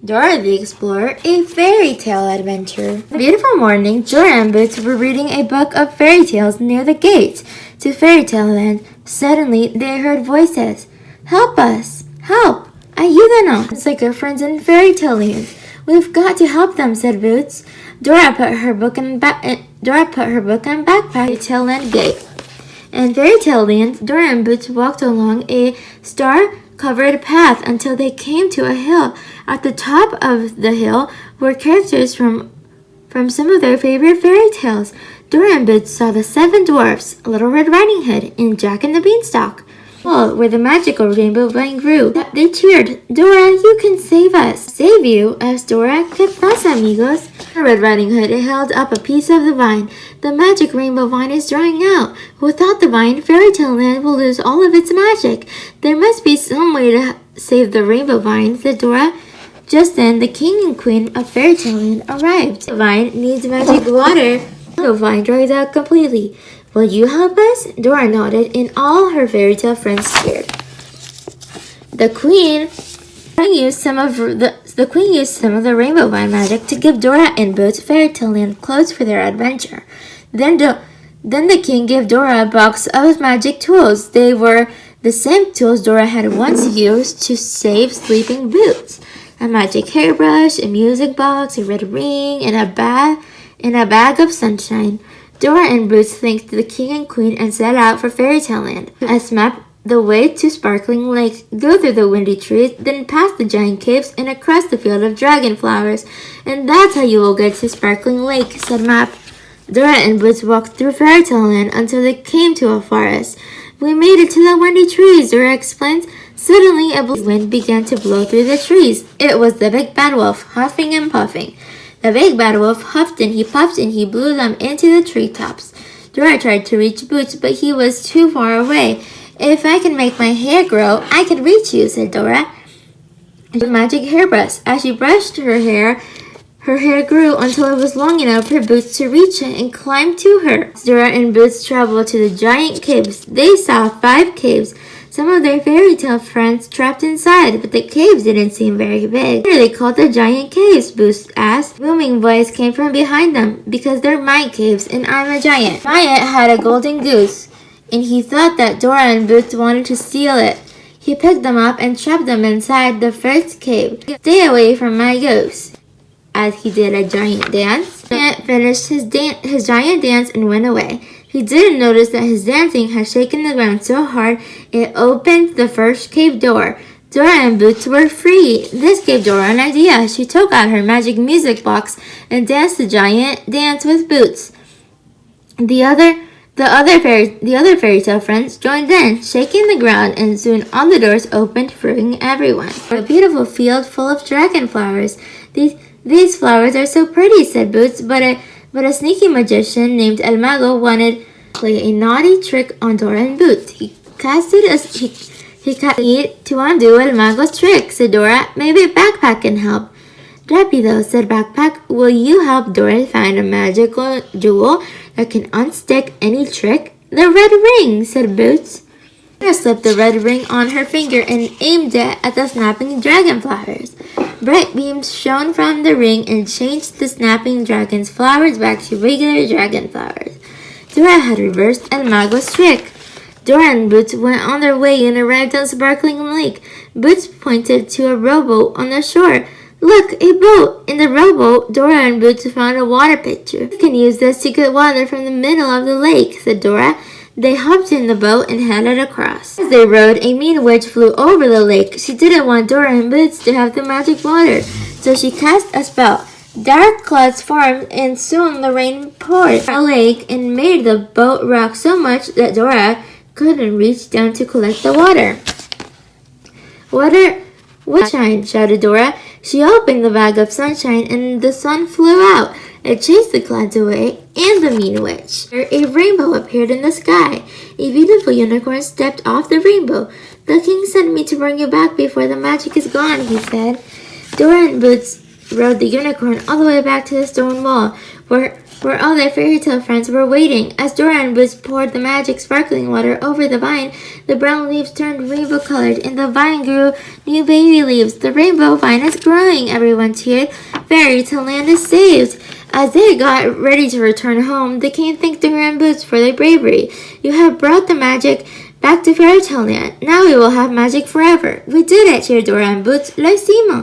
Dora the Explorer, a fairy tale adventure. A beautiful morning, Dora and Boots were reading a book of fairy tales near the gate to Fairytale Land. Suddenly, they heard voices. Help us! Help! Ayúdanos! It's like our friends in Fairytale Land. We've got to help them, said Boots. Dora put her book and backpack Fairytale Land gate. In Fairytale Land, Dora and Boots walked along a star-covered path until they came to a hill. At the top of the hill were characters from some of their favorite fairy tales. Dora and Boots saw the 7 dwarfs, Little Red Riding Hood, and Jack and the Beanstalk. Well, where the magical rainbow vine grew. They cheered, Dora, you can save us. Save you? asked Dora. ¿Qué pasa, amigos? Red Riding Hood held up a piece of the vine. The magic rainbow vine is drying out. Without the vine, Fairytale Land will lose all of its magic. There must be some way to save the rainbow vine, said Dora. Just then, the king and queen of Fairytale Land arrived. The vine needs magic water. The vine dries out completely. Will you help us? Dora nodded, and all her fairy tale friends cheered. The queen used some of the rainbow vine magic to give Dora and Boots Fairytale Land clothes for their adventure. Then the king gave Dora a box of magic tools. They were the same tools Dora had once used to save sleeping Boots. A magic hairbrush, a music box, a red ring, and a bag of sunshine. Dora and Boots thanked the king and queen and set out for Fairytale Land. As mapped the way to Sparkling Lake, go through the windy trees, then past the giant caves and across the field of dragon flowers. And that's how you will get to Sparkling Lake, said Map. Dora and Boots walked through Fairytale Land until they came to a forest. We made it to the windy trees, Dora explained. Suddenly, a wind began to blow through the trees. It was the big bad wolf, huffing and puffing. The big bad wolf huffed and he puffed and he blew them into the treetops. Dora tried to reach Boots, but he was too far away. If I can make my hair grow, I can reach you, said Dora. The magic hairbrush. As she brushed her hair grew until it was long enough for Boots to reach it and climb to her. As Dora and Boots traveled to the giant caves, they saw 5 caves. Some of their fairy tale friends trapped inside, but the caves didn't seem very big. What are they called the giant caves? Boots asked. A booming voice came from behind them. Because they're my caves and I'm a giant. Giant had a golden goose, and he thought that Dora and Boots wanted to steal it. He picked them up and trapped them inside the first cave. Stay away from my goose. As he did a giant dance, Giant finished his giant dance and went away. He didn't notice that his dancing had shaken the ground so hard it opened the first cave door. Dora and Boots were free. This gave Dora an idea. She took out her magic music box and danced the giant dance with Boots. The other fairy tale friends joined in, shaking the ground, and soon all the doors opened, freeing everyone. A beautiful field full of dragon flowers. These flowers are so pretty, said Boots, but a sneaky magician named El Mago wanted to play a naughty trick on Dora and Boots. He cast to undo El Mago's trick, said Dora. Maybe Backpack can help. Rapido, said Backpack. Will you help Dora find a magical jewel that can unstick any trick? The red ring, said Boots. Dora slipped the red ring on her finger and aimed it at the snapping dragonflowers. Bright beams shone from the ring and changed the snapping dragon's flowers back to regular dragon flowers. Dora had reversed El Mago's trick. Dora and Boots went on their way and arrived on Sparkling Lake. Boots pointed to a rowboat on the shore. Look, a boat! In the rowboat, Dora and Boots found a water pitcher. You can use this to get water from the middle of the lake, said Dora. They hopped in the boat and headed across. As they rowed, a mean witch flew over the lake. She didn't want Dora and Boots to have the magic water, so she cast a spell. Dark clouds formed, and soon the rain poured on the lake and made the boat rock so much that Dora couldn't reach down to collect the water. Sunshine, shouted Dora. She opened the bag of sunshine, and the sun flew out. It chased the clouds away and the mean witch. A rainbow appeared in the sky. A beautiful unicorn stepped off the rainbow. The king sent me to bring you back before the magic is gone, he said. Dora and Boots rode the unicorn all the way back to the stone wall, where all their fairy tale friends were waiting. As Dora and Boots poured the magic sparkling water over the vine, the brown leaves turned rainbow-colored, and the vine grew new baby leaves. The rainbow vine is growing, everyone cheered. Fairytale Land is saved. As they got ready to return home, the king thanked Dora and Boots for their bravery. You have brought the magic back to Fairytale Land. Now we will have magic forever. We did it, cheered Dora and Boots. Lo hicimos.